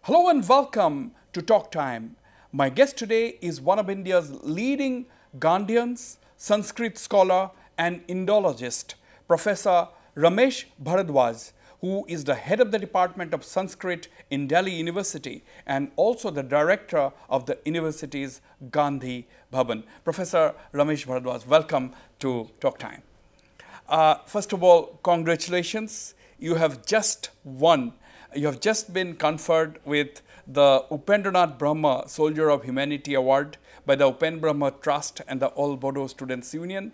Hello and welcome to Talk Time. My guest today is one of India's leading Gandhians, Sanskrit scholar and Indologist, Professor Ramesh Bharadwaj, who is the head of the Department of Sanskrit in Delhi University and also the director of the university's Gandhi Bhavan. Professor Ramesh Bharadwaj, welcome to Talk Time. First of all, congratulations. You have just won. You have just been conferred with the Upendranath Brahma Soldier of Humanity Award by the Upen Brahma Trust and the All Bodo Students Union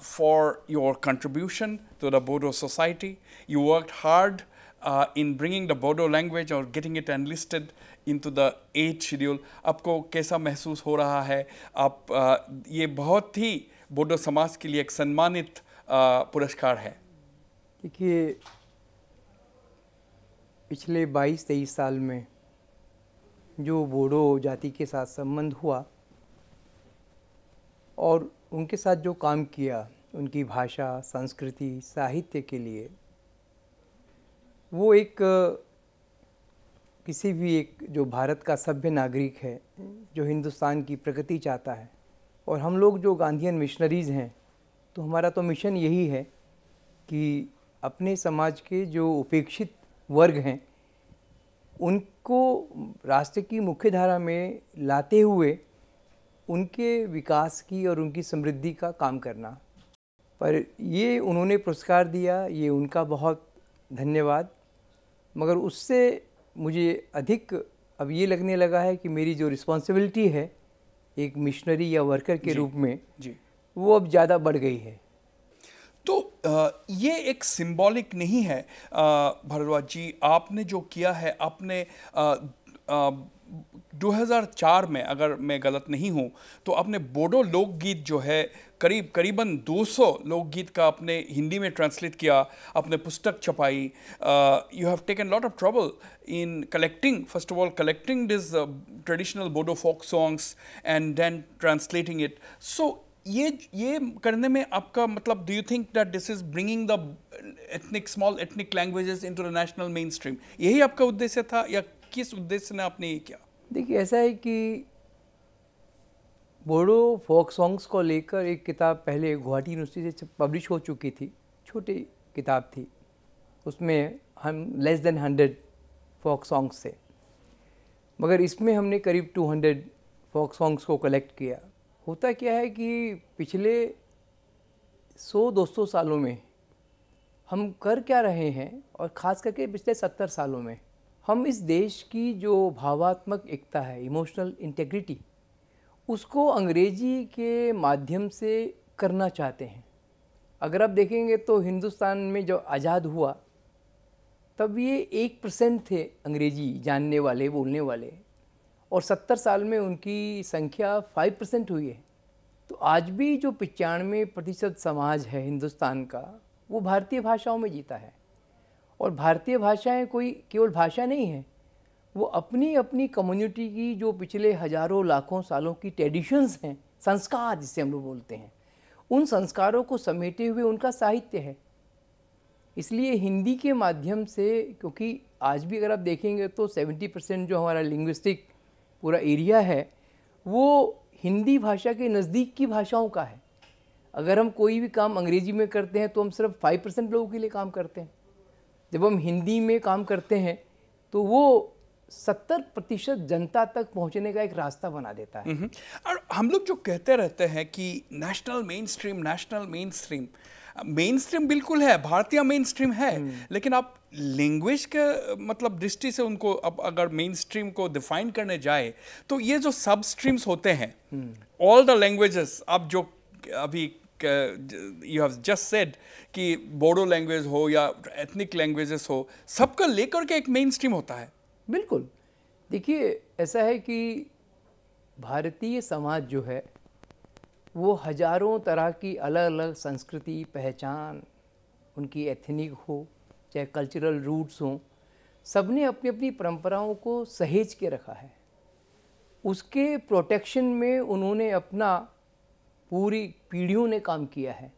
for your contribution to the Bodo society. You worked hard in bringing the Bodo language or getting it enlisted into the 8th schedule. आपको कैसा महसूस हो रहा है? आप ये बहुत ही बोडो समाज के लिए एक सम्मानित पुरस्कार है। देखिए, पिछले 22-23 साल में जो बोडो जाति के साथ संबंध हुआ और उनके साथ जो काम किया, उनकी भाषा, संस्कृति, साहित्य के लिए, वो एक किसी भी एक जो भारत का सभ्य नागरिक है, जो हिंदुस्तान की प्रगति चाहता है, और हम लोग जो गांधीयन मिशनरीज़ हैं, तो हमारा तो मिशन यही है कि अपने समाज के जो उपेक्षित वर्ग हैं उनको राष्ट्र की मुख्य धारा में लाते हुए उनके विकास की और उनकी समृद्धि का काम करना। पर ये उन्होंने पुरस्कार दिया, ये उनका बहुत धन्यवाद। मगर उससे मुझे अधिक अब ये लगने लगा है कि मेरी जो रिस्पॉन्सिबिलिटी है एक मिशनरी या वर्कर के रूप में वो अब ज़्यादा बढ़ गई है। तो ये एक सिंबॉलिक नहीं है भारद्वाज जी, आपने जो किया है, आपने 2004 में, अगर मैं गलत नहीं हूँ, तो आपने बोडो लोकगीत जो है करीबन 200 लोकगीत का आपने हिंदी में ट्रांसलेट किया, आपने पुस्तक छपाई। You have taken lot of trouble in collecting, first of all, collecting these traditional Bodo folk songs and then translating it. So ये करने में आपका मतलब, do you think that this is bringing the small ethnic languages into the national mainstream? यही आपका उद्देश्य था या किस उद्देश्य ने आपने ये किया? देखिए, ऐसा है कि बोडो फोक सॉन्ग्स को लेकर एक किताब पहले गुवाहाटी यूनिवर्सिटी से पब्लिश हो चुकी थी, छोटी किताब थी, उसमें हम लेस देन 100 फोक सॉन्ग्स थे, मगर इसमें हमने करीब 200 फोक सॉन्ग्स को कलेक्ट किया। होता क्या है कि पिछले 100-200 सालों में हम कर क्या रहे हैं, और ख़ास करके पिछले 70 सालों में हम इस देश की जो भावात्मक एकता है, इमोशनल इंटेग्रिटी, उसको अंग्रेजी के माध्यम से करना चाहते हैं। अगर आप देखेंगे तो हिंदुस्तान में जो आज़ाद हुआ तब ये 1% थे अंग्रेजी जानने वाले, बोलने वाले, और 70 साल में उनकी संख्या 5% हुई है। तो आज भी जो 95% समाज है हिंदुस्तान का, वो भारतीय भाषाओं में जीता है। और भारतीय भाषाएं कोई केवल भाषा नहीं है, वो अपनी अपनी कम्युनिटी की जो पिछले हजारों लाखों सालों की ट्रेडिशंस हैं, संस्कार जिसे हम लोग बोलते हैं, उन संस्कारों को समेटे हुए उनका साहित्य है। इसलिए हिंदी के माध्यम से, क्योंकि आज भी अगर आप देखेंगे तो 70% जो हमारा लिंग्विस्टिक पूरा एरिया है वो हिंदी भाषा के नज़दीक की भाषाओं का है। अगर हम कोई भी काम अंग्रेजी में करते हैं तो हम सिर्फ 5% लोगों के लिए काम करते हैं। जब हम हिंदी में काम करते हैं तो वो 70% जनता तक पहुंचने का एक रास्ता बना देता है। और हम लोग जो कहते रहते हैं कि national main stream, main stream बिल्कुल है, भारतीय मेन स्ट्रीम है, लेकिन आप लैंग्वेज के मतलब दृष्टि से उनको अब अगर मेन स्ट्रीम को डिफाइन करने जाए तो ये जो सब स्ट्रीम्स होते हैं, ऑल द लैंग्वेजेस, आप जो अभी यू हैव जस्ट सेड कि बोडो लैंग्वेज हो या एथनिक लैंग्वेजेस हो, सबका लेकर के एक मेन स्ट्रीम होता है। बिल्कुल। देखिए, ऐसा है कि भारतीय समाज जो है वो हजारों तरह की अलग अलग संस्कृति, पहचान, उनकी एथनिक हो चाहे कल्चरल रूट्स हों, सबने अपनी अपनी परंपराओं को सहेज के रखा है। उसके प्रोटेक्शन में उन्होंने अपना पूरी पीढ़ियों ने काम किया है।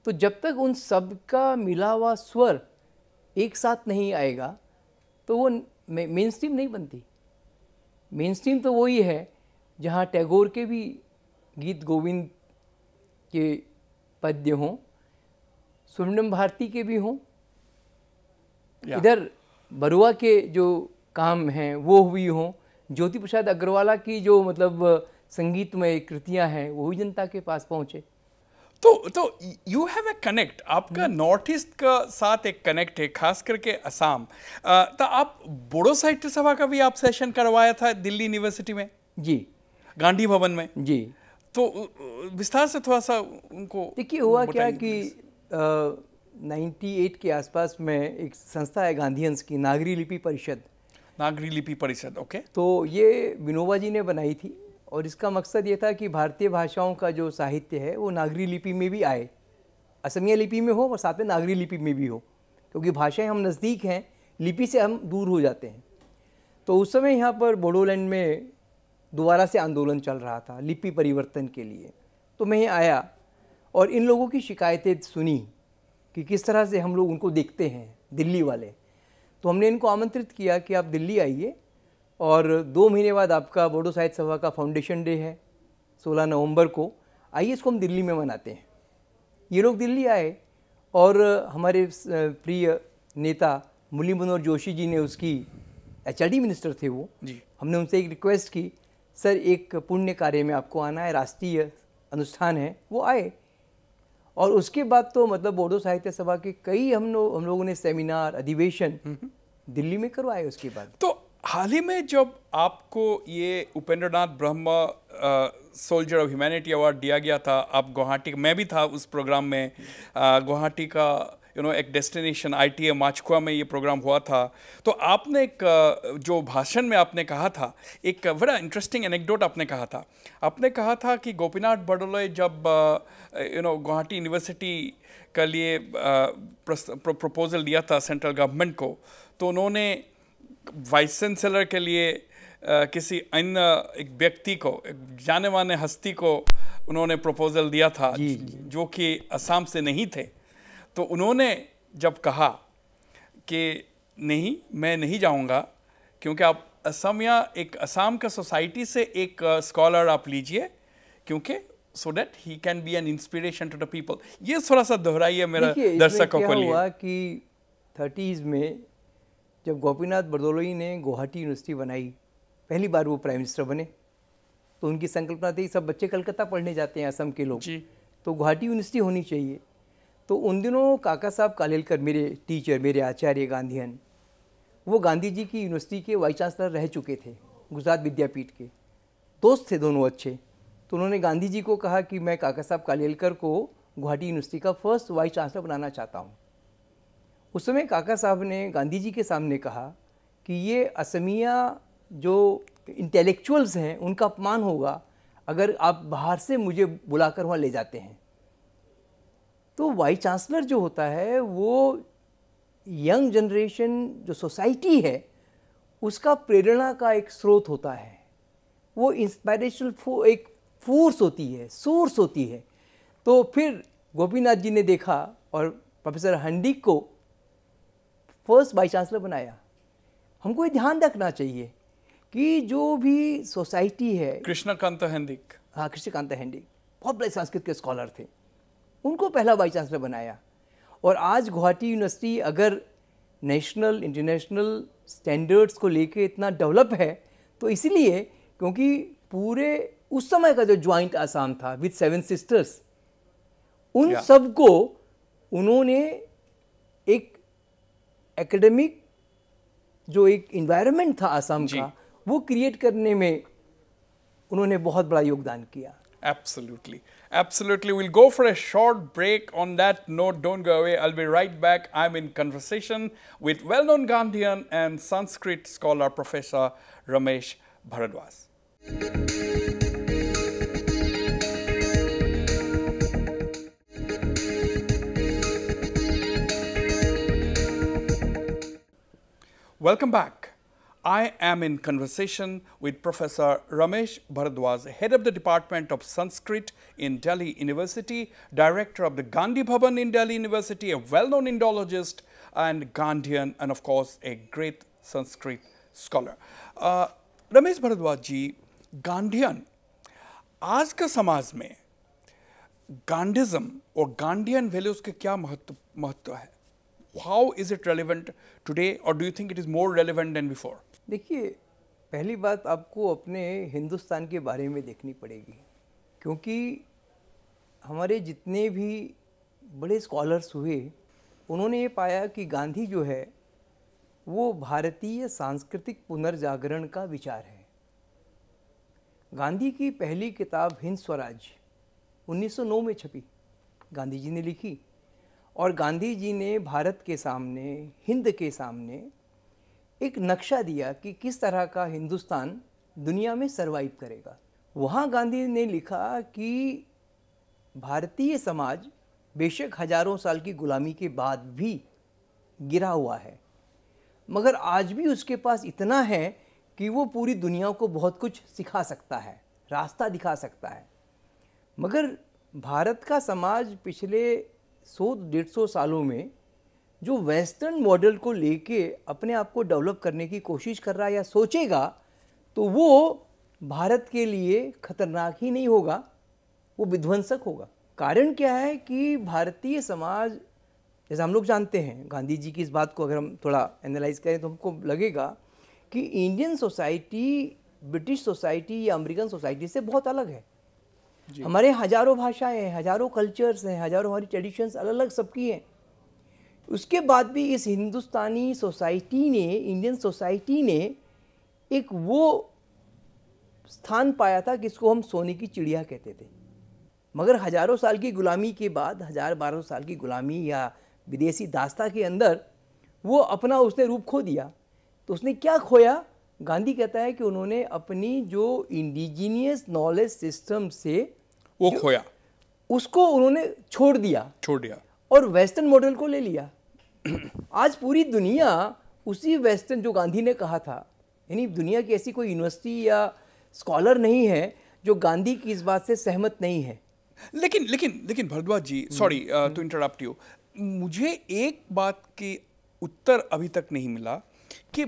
तो जब तक उन सब का मिला हुआ स्वर एक साथ नहीं आएगा तो वो मेन स्ट्रीम नहीं बनती। मेन स्ट्रीम तो वही है जहाँ टैगोर के भी गीत गोविंद के पद्य हों, सुब्रमण्यम भारती के भी हों, इधर बरुआ के जो काम हैं वो हुई हों, ज्योति प्रसाद अग्रवाला की जो मतलब संगीतमय कृतियां हैं वो भी जनता के पास पहुँचे। तो यू हैव ए कनेक्ट, आपका नॉर्थ ईस्ट का साथ एक कनेक्ट है, खास करके असम। तो आप बोडो साहित्य सभा का भी आप सेशन करवाया था दिल्ली यूनिवर्सिटी में? जी, गांधी भवन में। जी। तो विस्तार से थोड़ा सा उनको देखिए हुआ क्या कि 98 के आसपास में एक संस्था है गांधीयंस की, नागरी लिपि परिषद। नागरी लिपि परिषद, ओके। तो ये विनोबा जी ने बनाई थी और इसका मकसद ये था कि भारतीय भाषाओं का जो साहित्य है वो नागरी लिपि में भी आए, असमिया लिपि में हो और साथ में नागरी लिपि में भी हो, क्योंकि भाषाएं हम नज़दीक हैं, लिपि से हम दूर हो जाते हैं। तो उस समय यहाँ पर बोडोलैंड में दोबारा से आंदोलन चल रहा था लिपि परिवर्तन के लिए। तो मैं यहाँ आया और इन लोगों की शिकायतें सुनी कि किस तरह से हम लोग उनको देखते हैं, दिल्ली वाले। तो हमने इनको आमंत्रित किया कि आप दिल्ली आइए और 2 महीने बाद आपका बोडो साहित्य सभा का फाउंडेशन डे है 16 नवंबर को, आइए इसको हम दिल्ली में मनाते हैं। ये लोग दिल्ली आए और हमारे प्रिय नेता मुरली मनोहर जोशी जी ने, उसकी HRD मिनिस्टर थे वो जी, हमने उनसे एक रिक्वेस्ट की, सर एक पुण्य कार्य में आपको आना है, राष्ट्रीय अनुष्ठान है। वो आए और उसके बाद तो मतलब बोडो साहित्य सभा के कई हम लोगों ने सेमिनार, अधिवेशन दिल्ली में करवाए। उसके बाद तो हाल ही में जब आपको ये Upendra Nath Brahma soldier of humanity award दिया गया था, आप गुवाहाटी, मैं भी था उस प्रोग्राम में, गुवाहाटी का एक डेस्टिनेशन ITA माचकुआ में ये प्रोग्राम हुआ था। तो आपने एक जो भाषण में आपने कहा था, एक बड़ा इंटरेस्टिंग एनेक्डोट आपने कहा था। आपने कहा था कि गोपीनाथ बड़ोले जब गुवाहाटी यूनिवर्सिटी के लिए प्रपोजल दिया था सेंट्रल गवर्नमेंट को, तो उन्होंने वाइस चांसलर के लिए किसी अन्य एक व्यक्ति को, एक जाने माने हस्ती को उन्होंने प्रपोजल दिया था, जो कि असम से नहीं थे। तो उन्होंने जब कहा कि नहीं, मैं नहीं जाऊंगा, क्योंकि आप असमिया, एक असम का सोसाइटी से एक स्कॉलर आप लीजिए, क्योंकि so that he can be an inspiration to the people. ये थोड़ा सा दोहराइए मेरा दर्शकों को लिए। हुआ कि 30s में जब गोपीनाथ बरदोलोई ने गुवाहाटी यूनिवर्सिटी बनाई, पहली बार वो प्राइम मिनिस्टर बने, तो उनकी संकल्पना थी सब बच्चे कलकत्ता पढ़ने जाते हैं असम के लोग, तो गुवाहाटी यूनिवर्सिटी होनी चाहिए। तो उन दिनों काका साहब कालेलकर, मेरे टीचर, मेरे आचार्य गांधीयन, वो गांधी जी की यूनिवर्सिटी के वाइस चांसलर रह चुके थे, गुजरात विद्यापीठ के दोस्त थे दोनों अच्छे। तो उन्होंने गांधी जी को कहा कि मैं काका साहब कालेलकर को गुवाहाटी यूनिवर्सिटी का फर्स्ट वाइस चांसलर बनाना चाहता हूँ। उस समय काका साहब ने गांधी जी के सामने कहा कि ये असमिया जो इंटेलेक्चुअल्स हैं उनका अपमान होगा अगर आप बाहर से मुझे बुलाकर वहाँ ले जाते हैं। तो वाइस चांसलर जो होता है वो यंग जनरेशन जो सोसाइटी है उसका प्रेरणा का एक स्रोत होता है, वो इंस्पायरेशनल एक फोर्स होती है, सोर्स होती है। तो फिर गोपीनाथ जी ने देखा और प्रोफेसर हंडिक को फर्स्ट वाइस चांसलर बनाया। हमको ये ध्यान रखना चाहिए कि जो भी सोसाइटी है, कृष्णकांत हंडिक, हाँ कृष्णकांत हंडिक बहुत बड़े संस्कृत के स्कॉलर थे, उनको पहला वाइस चांसलर बनाया। और आज गुवाहाटी यूनिवर्सिटी अगर नेशनल इंटरनेशनल स्टैंडर्ड्स को लेके इतना डेवलप है तो इसलिए क्योंकि पूरे उस समय का जो ज्वाइंट आसाम था विद 7 सिस्टर्स, उन सबको उन्होंने एक एकेडमिक जो एक इन्वायरमेंट था आसाम का वो क्रिएट करने में उन्होंने बहुत बड़ा योगदान किया। Absolutely. Absolutely. We'll go for a short break. On that note, don't go away. I'll be right back. I'm in conversation with well-known Gandhian and Sanskrit scholar, Professor Ramesh Bharadwaj. Welcome back. I am in conversation with Professor Ramesh Bharadwaj, head of the Department of Sanskrit in Delhi University, director of the Gandhi Bhavan in Delhi University, a well-known Indologist and Gandhian, and of course a great Sanskrit scholar. Ramesh Bhardwaj ji, Gandhian आज का समाज में गांधीज्म और Gandhian values के क्या महत्व है? How is it relevant today और do you think it is more relevant than before? देखिए, पहली बात आपको अपने हिंदुस्तान के बारे में देखनी पड़ेगी, क्योंकि हमारे जितने भी बड़े स्कॉलर्स हुए उन्होंने ये पाया कि गांधी जो है वो भारतीय सांस्कृतिक पुनर्जागरण का विचार है। गांधी की पहली किताब हिंद स्वराज 1909 में छपी, गांधी जी ने लिखी, और गांधी जी ने भारत के सामने, हिंद के सामने एक नक्शा दिया कि किस तरह का हिंदुस्तान दुनिया में सरवाइव करेगा। वहाँ गांधी ने लिखा कि भारतीय समाज बेशक हजारों साल की गुलामी के बाद भी गिरा हुआ है, मगर आज भी उसके पास इतना है कि वो पूरी दुनिया को बहुत कुछ सिखा सकता है, रास्ता दिखा सकता है। मगर भारत का समाज पिछले 100-150 सालों में जो वेस्टर्न मॉडल को लेके अपने आप को डेवलप करने की कोशिश कर रहा है या सोचेगा, तो वो भारत के लिए खतरनाक ही नहीं होगा, वो विध्वंसक होगा। कारण क्या है कि भारतीय समाज, जैसे हम लोग जानते हैं, गांधी जी की इस बात को अगर हम थोड़ा एनालाइज करें तो हमको लगेगा कि इंडियन सोसाइटी ब्रिटिश सोसाइटी या अमेरिकन सोसाइटी से बहुत अलग है। हमारे हजारों भाषाएं हैं, हजारों कल्चर्स हैं, हजारों हमारी ट्रेडिशंस अलग अलग सबकी हैं। उसके बाद भी इस हिंदुस्तानी सोसाइटी ने, इंडियन सोसाइटी ने एक वो स्थान पाया था जिसको हम सोने की चिड़िया कहते थे। मगर हजारों साल की गुलामी के बाद, 1000-1200 साल की गुलामी या विदेशी दास्ता के अंदर वो अपना उसने रूप खो दिया। तो उसने क्या खोया? गांधी कहता है कि उन्होंने अपनी जो इंडिजीनियस नॉलेज सिस्टम से वो खोया, उसको उन्होंने छोड़ दिया और वेस्टर्न मॉडल को ले लिया। आज पूरी दुनिया उसी वेस्टर्न, जो गांधी ने कहा था, यानी दुनिया की ऐसी कोई यूनिवर्सिटी या स्कॉलर नहीं है जो गांधी की इस बात से सहमत नहीं है। लेकिन भारद्वाज जी, सॉरी टू इंटरप्ट यू, मुझे एक बात की उत्तर अभी तक नहीं मिला कि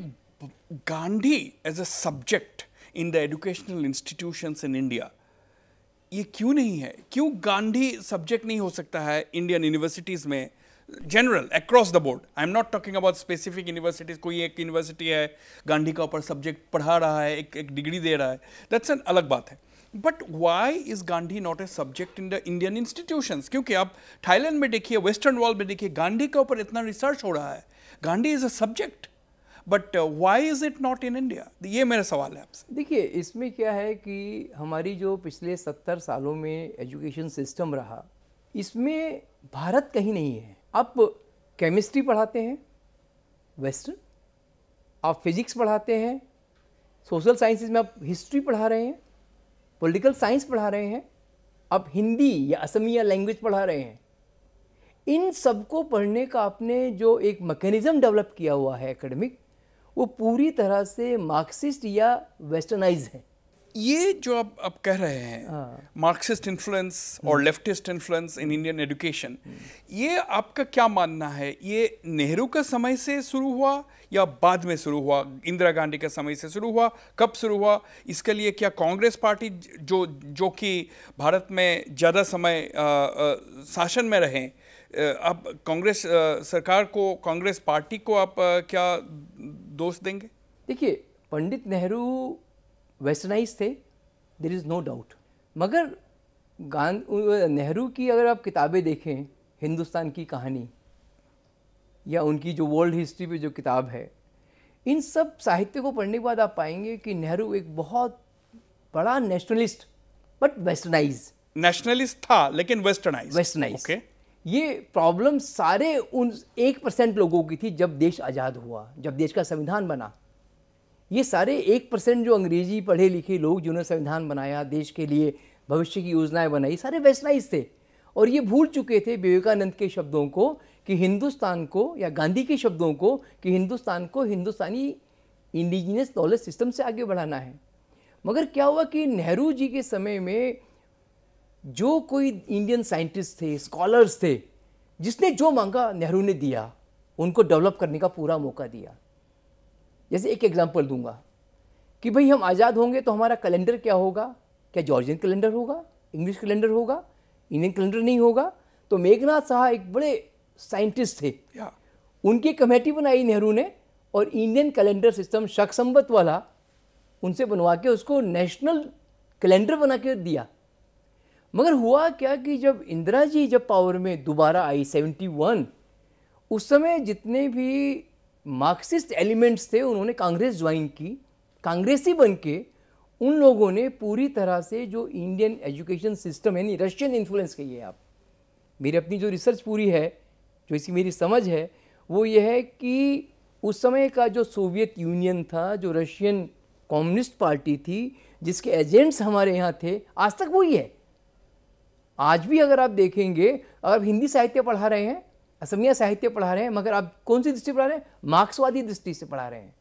Gandhi as a subject in the educational institutions in India ये क्यों नहीं है? क्यों गांधी सब्जेक्ट नहीं हो सकता है इंडियन यूनिवर्सिटीज में, general across the board? I am not talking about specific universities. कोई एक यूनिवर्सिटी है गांधी का ऊपर सब्जेक्ट पढ़ा रहा है, एक डिग्री दे रहा है, दैट्स एन अलग बात है। But why is Gandhi not a subject in the Indian institutions? क्योंकि आप थाईलैंड में देखिए, वेस्टर्न वर्ल्ड में देखिए, गांधी के ऊपर इतना रिसर्च हो रहा है, Gandhi is a subject, but why is it not in India? ये मेरा सवाल है आपसे। देखिए, इसमें क्या है कि हमारी जो पिछले 70 सालों में एजुकेशन सिस्टम रहा, इसमें भारत कहीं नहीं है। आप केमिस्ट्री पढ़ाते हैं वेस्टर्न, आप फिजिक्स पढ़ाते हैं, सोशल साइंसेज में आप हिस्ट्री पढ़ा रहे हैं, पॉलिटिकल साइंस पढ़ा रहे हैं, आप हिंदी या असमिया लैंग्वेज पढ़ा रहे हैं। इन सबको पढ़ने का आपने जो एक मैकेनिज्म डेवलप किया हुआ है एकेडमिक, वो पूरी तरह से मार्क्सिस्ट या वेस्टर्नाइज है। ये जो आप कह रहे हैं मार्क्सिस्ट इन्फ्लुएंस और leftist influence in Indian education, ये आपका क्या मानना है? ये नेहरू का समय से शुरू हुआ या बाद में शुरू हुआ? इंदिरा गांधी के समय से शुरू हुआ? कब शुरू हुआ? इसके लिए क्या कांग्रेस पार्टी जो कि भारत में ज़्यादा समय शासन में रहे, अब कांग्रेस सरकार को, कांग्रेस पार्टी को आप क्या दोष देंगे? देखिए, पंडित नेहरू वेस्टर्नाइज थे, देयर इज़ नो डाउट। मगर नेहरू की अगर आप किताबें देखें, हिंदुस्तान की कहानी या उनकी जो वर्ल्ड हिस्ट्री पे जो किताब है, इन सब साहित्य को पढ़ने के बाद आप पाएंगे कि नेहरू एक बहुत बड़ा नेशनलिस्ट बट वेस्टर्नाइज। नेशनलिस्ट था लेकिन वेस्टर्नाइज। ओके, ये प्रॉब्लम सारे उन 1% लोगों की थी जब देश आज़ाद हुआ, जब देश का संविधान बना। ये सारे 1% जो अंग्रेजी पढ़े लिखे लोग जिन्होंने संविधान बनाया, देश के लिए भविष्य की योजनाएं बनाई, सारे वेस्टर्नाइज थे। और ये भूल चुके थे विवेकानंद के शब्दों को कि हिंदुस्तान को, या गांधी के शब्दों को कि हिंदुस्तान को हिंदुस्तानी इंडिजिनियस नॉलेज सिस्टम से आगे बढ़ाना है। मगर क्या हुआ कि नेहरू जी के समय में जो कोई इंडियन साइंटिस्ट थे, स्कॉलर्स थे, जिसने जो मांगा नेहरू ने दिया, उनको डेवलप करने का पूरा मौका दिया। जैसे एक एग्जांपल दूंगा कि भाई हम आज़ाद होंगे तो हमारा कैलेंडर क्या होगा, क्या जॉर्जियन कैलेंडर होगा, इंग्लिश कैलेंडर होगा, इंडियन कैलेंडर नहीं होगा। तो मेघनाथ साहा एक बड़े साइंटिस्ट थे, उनकी कमेटी बनाई नेहरू ने और इंडियन कैलेंडर सिस्टम शक वाला उनसे बनवा के उसको नेशनल कैलेंडर बना के दिया। मगर हुआ क्या कि जब इंदिरा जी जब पावर में दोबारा आई 71, उस समय जितने भी मार्क्सिस्ट एलिमेंट्स थे उन्होंने कांग्रेस ज्वाइन की। कांग्रेसी बन के उन लोगों ने पूरी तरह से जो इंडियन एजुकेशन सिस्टम है, नहीं रशियन इन्फ्लुएंस कहिए आप, मेरी अपनी जो रिसर्च पूरी है, जो इसकी मेरी समझ है वो ये है कि उस समय का जो सोवियत यूनियन था, जो रशियन कम्युनिस्ट पार्टी थी, जिसके एजेंट्स हमारे यहाँ थे, आज तक वही है। आज भी अगर आप देखेंगे, अगर हिंदी साहित्य पढ़ा रहे हैं, असमिया साहित्य पढ़ा रहे हैं, मगर आप कौन सी दृष्टि पढ़ा रहे हैं? मार्क्सवादी दृष्टि से पढ़ा रहे हैं।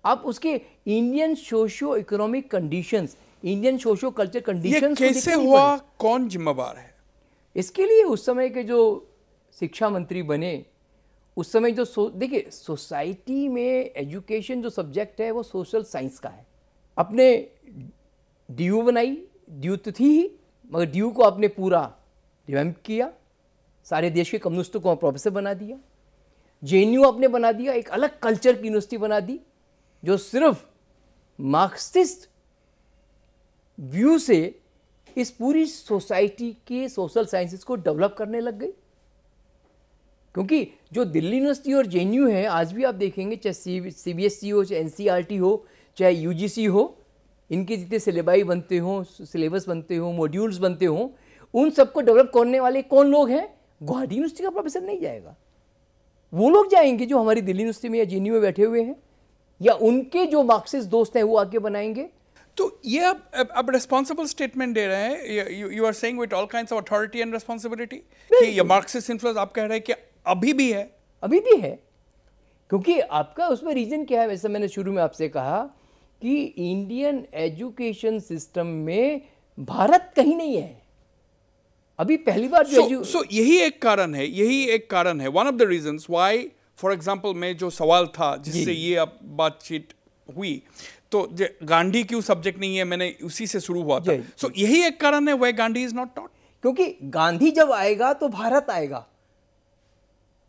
आप उसके Indian socio economic conditions, Indian socio culture conditions ये कैसे हुआ, कौन जिम्मेदार है इसके लिए? उस समय के जो शिक्षा मंत्री बने, उस समय जो देखिए सोसाइटी में एजुकेशन जो सब्जेक्ट है वो सोशल साइंस का है। अपने ड्यू बनाई, ड्यू तो थी ही, मगर ड्यू को आपने पूरा रिवैम्प किया, सारे देश के कम्युनिस्टों को प्रोफेसर बना दिया। जेएनयू आपने बना दिया, एक अलग कल्चर की यूनिवर्सिटी बना दी जो सिर्फ मार्क्सिस्ट व्यू से इस पूरी सोसाइटी के सोशल साइंसेस को डेवलप करने लग गई। क्योंकि जो दिल्ली यूनिवर्सिटी और जेएनयू है, आज भी आप देखेंगे, चाहे सीबीएसई हो, चाहे एनसीईआरटी हो, चाहे यूजीसी हो, इनके जितने सिलेबाई बनते हों, सिलेबस बनते हों, मॉड्यूल्स बनते हों, उन सबको डेवलप करने वाले कौन लोग हैं? गुवाहाटी यूनिवर्सिटी का प्रोफेसर नहीं जाएगा, वो लोग जाएंगे जो हमारी दिल्ली यूनिवर्सिटी में या जेएनयू में बैठे हुए हैं, या उनके जो मार्क्सिस्ट दोस्त हैं वो आके बनाएंगे। तो ये अब रिस्पॉन्सिबल स्टेटमेंट दे रहे हैं, you are saying with all kinds of authority and responsibility कि ये मार्क्सिस्ट इन्फ्लुएंस आप कह रहे हैं कि अभी भी है? अभी भी है, क्योंकि आपका उसमें रीजन क्या है? वैसे मैंने शुरू में आपसे कहा कि इंडियन एजुकेशन सिस्टम में भारत कहीं नहीं है अभी, पहली बार सो यही एक कारण है, one of the reasons why, for example में जो सवाल था जिससे ये अब बातचीत हुई, तो गांधी क्यों सब्जेक्ट नहीं है, मैंने उसी से शुरू हुआ था। सो यही एक कारण है why Gandhi is not taught. क्योंकि गांधी जब आएगा तो भारत आएगा,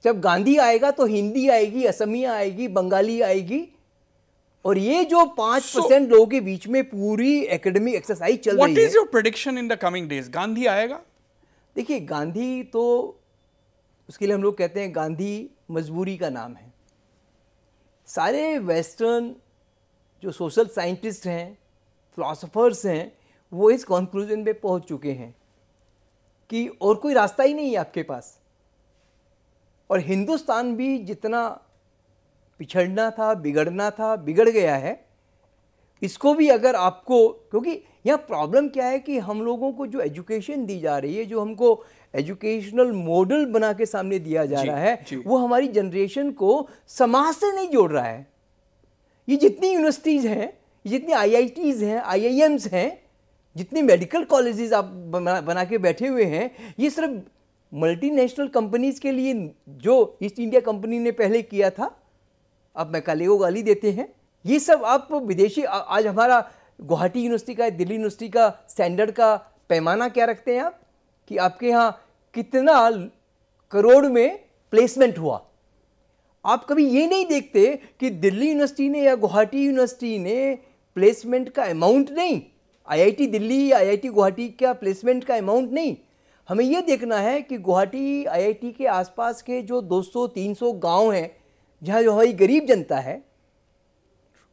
जब गांधी आएगा तो हिंदी आएगी, असमिया आएगी, बंगाली आएगी, और ये जो 5% लोगों के बीच में पूरी एकेडमिक एक्सरसाइज चल रही है। What is your prediction in the coming days? Gandhi आएगा? देखिए, गांधी तो उसके लिए हम लोग कहते हैं गांधी मजबूरी का नाम है। सारे वेस्टर्न जो सोशल साइंटिस्ट हैं, फिलोसोफर्स हैं, वो इस कंक्लूजन पे पहुंच चुके हैं कि और कोई रास्ता ही नहीं है आपके पास। और हिंदुस्तान भी जितना पिछड़ना था, बिगड़ना था, बिगड़ गया है। इसको भी अगर आपको, क्योंकि यह प्रॉब्लम क्या है कि हम लोगों को जो एजुकेशन दी जा रही है, जो हमको एजुकेशनल मॉडल बना के सामने दिया जा रहा है, वो हमारी जनरेशन को समाज से नहीं जोड़ रहा है। ये जितनी यूनिवर्सिटीज़ हैं, जितनी आईआईटीज़ हैं, आईआईएम्स हैं, जितने मेडिकल कॉलेजेस आप बना के बैठे हुए हैं, ये सिर्फ मल्टीनेशनल कंपनीज के लिए, जो ईस्ट इंडिया कंपनी ने पहले किया था, अब मैकाले को गाली देते हैं, ये सब आप विदेशी, आज हमारा गुवाहाटी यूनिवर्सिटी का, दिल्ली यूनिवर्सिटी का स्टैंडर्ड का पैमाना क्या रखते हैं आप, कि आपके यहाँ कितना करोड़ में प्लेसमेंट हुआ। आप कभी ये नहीं देखते कि दिल्ली यूनिवर्सिटी ने या गुवाहाटी यूनिवर्सिटी ने प्लेसमेंट का अमाउंट नहीं, आईआईटी दिल्ली या आईआईटी गुवाहाटी का प्लेसमेंट का अमाउंट नहीं, हमें ये देखना है कि गुवाहाटी आईआईटी के आसपास के जो 200-300 गांव हैं, जहाँ जो हमारी गरीब जनता है,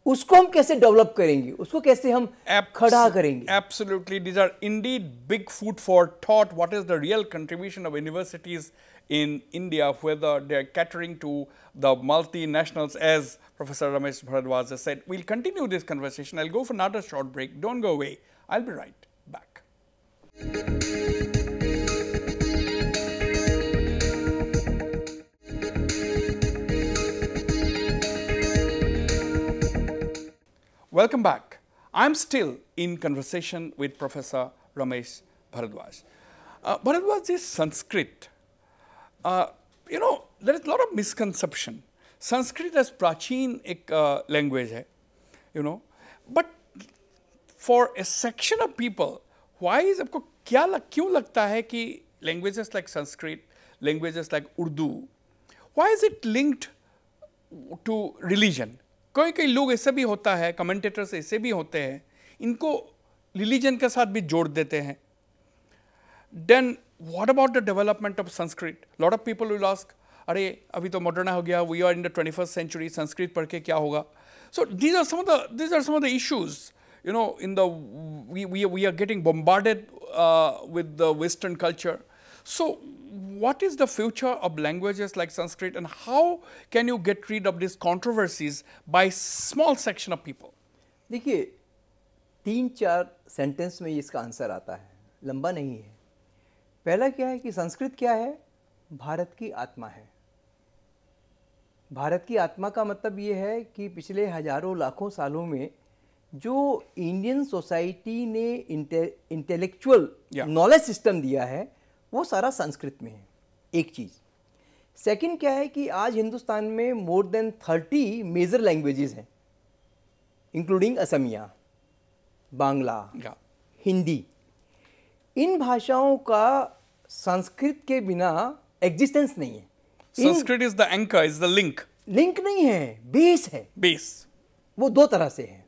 उसको हम कैसे डेवलप करेंगे, उसको कैसे हम खड़ा करेंगे। Absolutely, these are indeed big food for thought. What is the real contribution of universities in India, whether they are catering to the multinationals, as Professor Ramesh Bharadwaj has said. We'll continue this conversation. I'll go for another short break. Don't go away. I'll be right back. Welcome back. I'm still in conversation with Professor Ramesh Bharadwaj. Bharadwaj is Sanskrit. There is a lot of misconception. Sanskrit as प्राचीन एक language है, you know, but for a section of people why is, आपको क्यों लगता है कि languages like Sanskrit, languages like Urdu, why is it linked to religion? कोई कई लोग ऐसे भी होता है, कमेंटेटर्स ऐसे भी होते हैं, इनको रिलीजन के साथ भी जोड़ देते हैं. Then what about the development of Sanskrit? Lot of people will ask, अरे अभी तो मॉडर्न हो गया, we are in the 21st century, Sanskrit पढ़ के क्या होगा? So these are some of the issues, you know, in the we are getting bombarded with the Western culture. So what is the future of languages like Sanskrit, and how can you get rid of these controversies by small section of people? देखिए, 3-4 sentence में इसका answer आता है, लंबा नहीं है. पहला क्या है कि संस्कृत क्या है? भारत की आत्मा है. भारत की आत्मा का मतलब ये है कि पिछले हजारों लाखों सालों में जो इंडियन सोसाइटी ने इंटेलेक्चुअल नॉलेज सिस्टम दिया है वो सारा संस्कृत में है. एक चीज़. सेकंड क्या है कि आज हिंदुस्तान में मोर देन 30 मेजर लैंग्वेजेस हैं, इंक्लूडिंग असमिया, बांग्ला, हिंदी. इन भाषाओं का संस्कृत के बिना एग्जिस्टेंस नहीं है. Sanskrit is the anchor, is the link. Link नहीं है, बेस है. बेस वो दो तरह से है.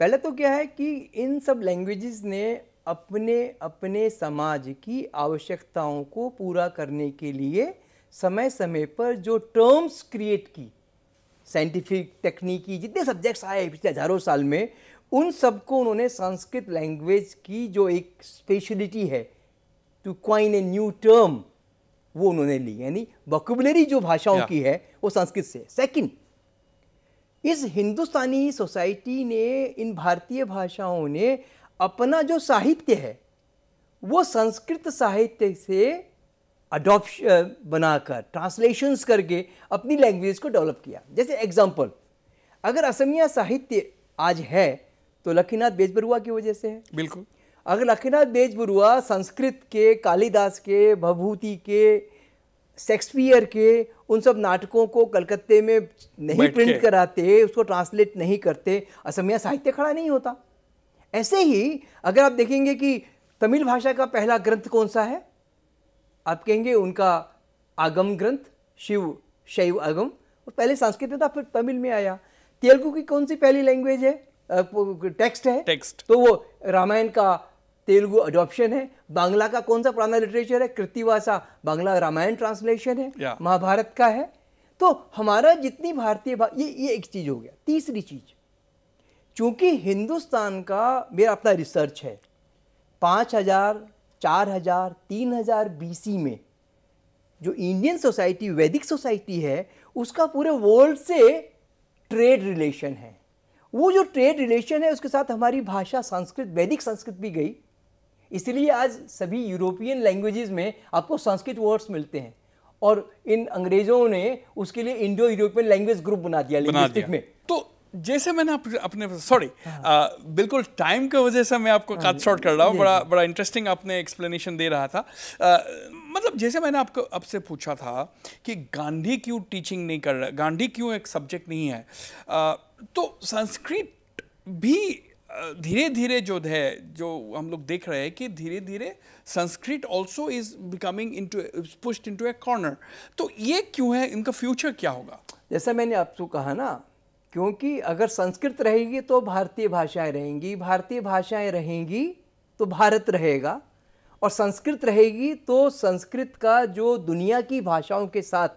पहले तो क्या है कि इन सब लैंग्वेजेस ने अपने अपने समाज की आवश्यकताओं को पूरा करने के लिए समय समय पर जो टर्म्स क्रिएट की, साइंटिफिक, टेक्निकी, जितने सब्जेक्ट्स आए पिछले हजारों साल में, उन सबको उन्होंने संस्कृत लैंग्वेज की जो एक स्पेशलिटी है to coin a new term, वो उन्होंने ली. यानी वोकैबुलरी जो भाषाओं की है वो संस्कृत से. सेकंड, इस हिंदुस्तानी सोसाइटी ने, इन भारतीय भाषाओं ने अपना जो साहित्य है वो संस्कृत साहित्य से अडॉप्शन बनाकर, ट्रांसलेशंस करके अपनी लैंग्वेज को डेवलप किया. जैसे एग्जांपल, अगर असमिया साहित्य आज है तो लक्ष्मीनाथ बेजबरुआ की वजह से है. बिल्कुल. अगर लक्ष्मीनाथ बेजबरुआ संस्कृत के, कालिदास के, भभूति के, शेक्सपियर के उन सब नाटकों को कलकत्ते में नहीं प्रिंट कराते, उसको ट्रांसलेट नहीं करते, असमिया साहित्य खड़ा नहीं होता. ऐसे ही अगर आप देखेंगे कि तमिल भाषा का पहला ग्रंथ कौन सा है, आप कहेंगे उनका आगम ग्रंथ, शैव आगम, वो पहले संस्कृत में था, फिर तमिल में आया. तेलुगु की कौन सी पहली लैंग्वेज है, टेक्स्ट है, तो वो रामायण का तेलुगु अडॉप्शन है. बांग्ला का कौन सा पुराना लिटरेचर है, कृतिवासा, बांग्ला रामायण ट्रांसलेशन है. महाभारत का है. तो हमारा जितनी भारतीय ये एक चीज हो गया. तीसरी चीज, चूंकि हिंदुस्तान का, मेरा अपना रिसर्च है, 5000, 4000, 3000 BC में जो इंडियन सोसाइटी, वैदिक सोसाइटी है, उसका पूरे वर्ल्ड से ट्रेड रिलेशन है. वो जो ट्रेड रिलेशन है उसके साथ हमारी भाषा संस्कृत, वैदिक संस्कृत भी गई. इसलिए आज सभी यूरोपियन लैंग्वेजेस में आपको संस्कृत वर्ड्स मिलते हैं, और इन अंग्रेजों ने उसके लिए इंडो यूरोपियन लैंग्वेज ग्रुप बना दिया लिंग्विस्टिक में. तो जैसे मैंने अपने सॉरी बिल्कुल टाइम की वजह से मैं आपको कट शॉर्ट कर रहा हूँ, बड़ा इंटरेस्टिंग आपने एक्सप्लेनेशन दे रहा था. मतलब जैसे मैंने आपसे पूछा था कि गांधी क्यों टीचिंग नहीं कर रहा, गांधी क्यों एक सब्जेक्ट नहीं है, तो संस्कृत भी धीरे धीरे जो है, जो हम लोग देख रहे हैं कि धीरे धीरे Sanskrit also is becoming into, pushed into A corner. तो ये क्यों है, इनका फ्यूचर क्या होगा? जैसा मैंने आपको कहा ना, क्योंकि अगर संस्कृत रहेगी तो भारतीय भाषाएं रहेंगी, भारतीय भाषाएं रहेंगी तो भारत रहेगा, और संस्कृत रहेगी तो संस्कृत का जो दुनिया की भाषाओं के साथ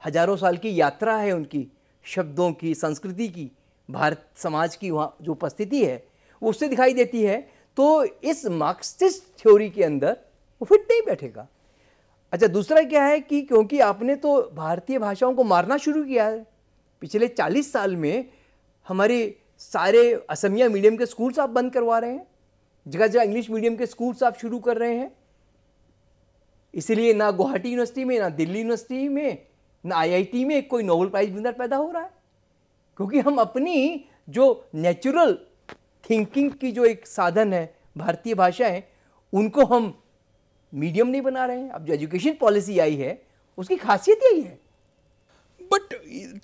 हजारों साल की यात्रा है, उनकी शब्दों की, संस्कृति की, भारत समाज की वहाँ जो उपस्थिति है वो उससे दिखाई देती है. तो इस मार्क्सिस्ट थ्योरी के अंदर वो फिट नहीं बैठेगा. अच्छा, दूसरा क्या है कि क्योंकि आपने तो भारतीय भाषाओं को मारना शुरू किया है. पिछले 40 साल में हमारे सारे असमिया मीडियम के स्कूल्स आप बंद करवा रहे हैं, जगह जगह इंग्लिश मीडियम के स्कूल्स आप शुरू कर रहे हैं. इसलिए ना गुवाहाटी यूनिवर्सिटी में, ना दिल्ली यूनिवर्सिटी में, ना IIT में कोई नोबेल प्राइज विनर पैदा हो रहा है, क्योंकि हम अपनी जो नेचुरल थिंकिंग की जो एक साधन है भारतीय भाषाएं, उनको हम मीडियम नहीं बना रहे हैं. अब जो एजुकेशन पॉलिसी आई है उसकी खासियत यही है. बट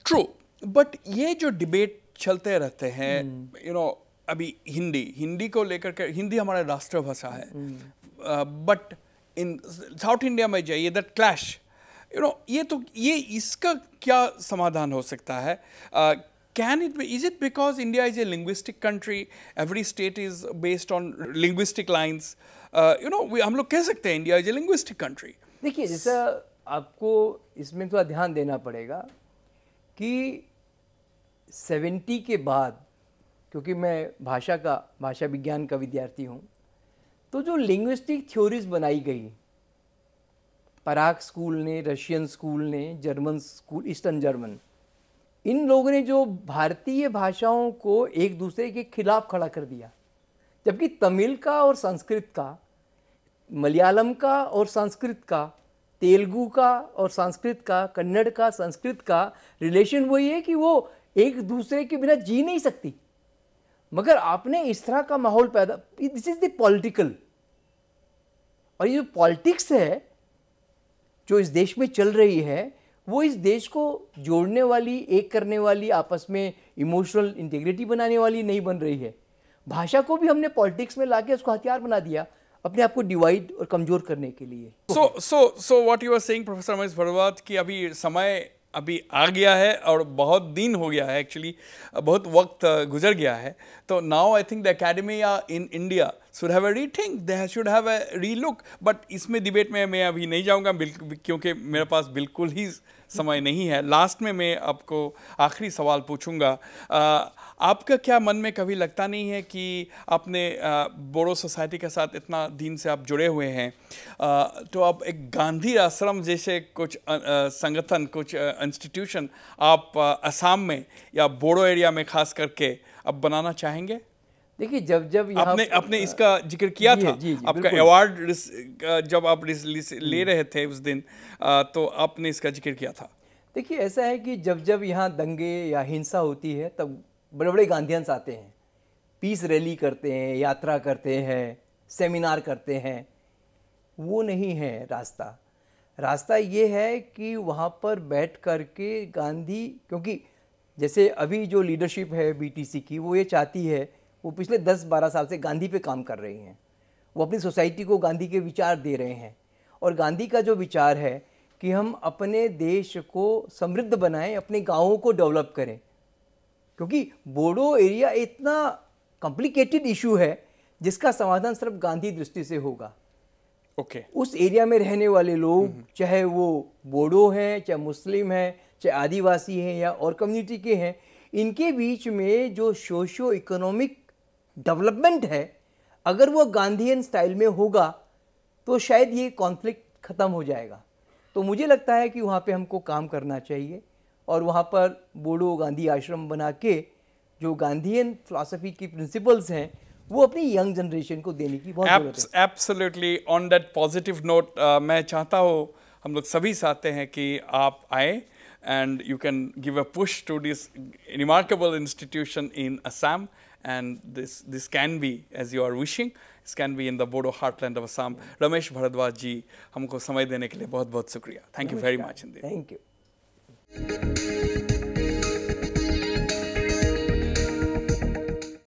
ट्रू, बट ये जो डिबेट चलते रहते हैं, यू नो, अभी हिंदी को लेकर के, हिंदी हमारा राष्ट्रभाषा है, बट इन साउथ इंडिया में जाइए दैट क्लैश, यू नो, ये इसका क्या समाधान हो सकता है? Can it be, is it because India is a linguistic country, every state is based on linguistic lines, you know, हम लोग कह सकते हैं India is a linguistic country. देखिए, जैसा आपको इसमें थोड़ा ध्यान देना पड़ेगा कि 70 के बाद, क्योंकि मैं भाषा विज्ञान का विद्यार्थी हूँ, तो जो लिंग्विस्टिक थ्योरीज बनाई गई, पराग स्कूल ने, रशियन स्कूल ने, जर्मन स्कूल, ईस्टर्न जर्मन, इन लोगों ने जो भारतीय भाषाओं को एक दूसरे के खिलाफ खड़ा कर दिया, जबकि तमिल का और संस्कृत का, मलयालम का और संस्कृत का, तेलुगु का और संस्कृत का, कन्नड़ का संस्कृत का रिलेशन वही है कि वो एक दूसरे के बिना जी नहीं सकती। मगर आपने इस तरह का माहौल पैदा, दिस इज द पॉलिटिकल, और ये जो पॉलिटिक्स है जो इस देश में चल रही है, वो इस देश को जोड़ने वाली, एक करने वाली, आपस में इमोशनल इंटीग्रिटी बनाने वाली नहीं बन रही है। भाषा को भी हमने पॉलिटिक्स में लाके उसको हथियार बना दिया अपने आप को डिवाइड और कमजोर करने के लिए। So what you are saying professor Ramesh Bhardwaj कि अभी समय अभी आ गया है और बहुत दिन हो गया है, एक्चुअली बहुत वक्त गुजर गया है, तो now I think the academia in India should have a rethink, they should have a relook, but इसमें डिबेट में मैं अभी नहीं जाऊंगा क्योंकि मेरे पास बिल्कुल ही समय नहीं है। लास्ट में मैं आपको आखिरी सवाल पूछूंगा, आपका क्या मन में कभी लगता नहीं है कि आपने बोडो सोसाइटी के साथ इतना दिन से आप जुड़े हुए हैं, तो आप एक गांधी आश्रम जैसे कुछ संगठन, कुछ इंस्टीट्यूशन आप असम में या बोडो एरिया में खास करके अब बनाना चाहेंगे? देखिए, जब आपने इसका जिक्र किया था, आपका अवार्ड जब आप ले रहे थे उस दिन, तो आपने इसका जिक्र किया था। देखिए, ऐसा है कि जब यहाँ दंगे या हिंसा होती है तब बड़े बड़े गांधीयंस आते हैं, पीस रैली करते हैं, यात्रा करते हैं, सेमिनार करते हैं। वो नहीं है रास्ता ये है कि वहाँ पर बैठ कर के गांधी, क्योंकि जैसे अभी जो लीडरशिप है बीटीसी की, वो ये चाहती है, वो पिछले 10-12 साल से गांधी पे काम कर रही हैं, वो अपनी सोसाइटी को गांधी के विचार दे रहे हैं, और गांधी का जो विचार है कि हम अपने देश को समृद्ध बनाएं, अपने गाँवों को डेवलप करें, क्योंकि बोडो एरिया इतना कॉम्प्लिकेटेड इशू है जिसका समाधान सिर्फ गांधी दृष्टि से होगा। उस एरिया में रहने वाले लोग, चाहे वो बोडो हैं, चाहे मुस्लिम हैं, चाहे आदिवासी हैं या और कम्युनिटी के हैं, इनके बीच में जो सोशियो इकोनॉमिक डेवलपमेंट है, अगर वो गांधीयन स्टाइल में होगा तो शायद ये कॉन्फ्लिक्ट ख़त्म हो जाएगा। तो मुझे लगता है कि वहाँ पे हमको काम करना चाहिए, और वहाँ पर बोडो गांधी आश्रम बना के जो गांधीयन फिलॉसफी की प्रिंसिपल्स हैं वो अपनी यंग जनरेशन को देने की बहुत ज़रूरत है। Absolutely, on that positive note मैं चाहता हूँ, हम लोग सभी चाहते हैं कि आप आए and you can give a push to this remarkable institution in Assam, and this can be, as you are wishing, this can be in the Bodo heartland of Assam. Ramesh Bharadwaj ji, हमको समय देने के लिए बहुत बहुत शुक्रिया. Thank you very much indeed. Thank you.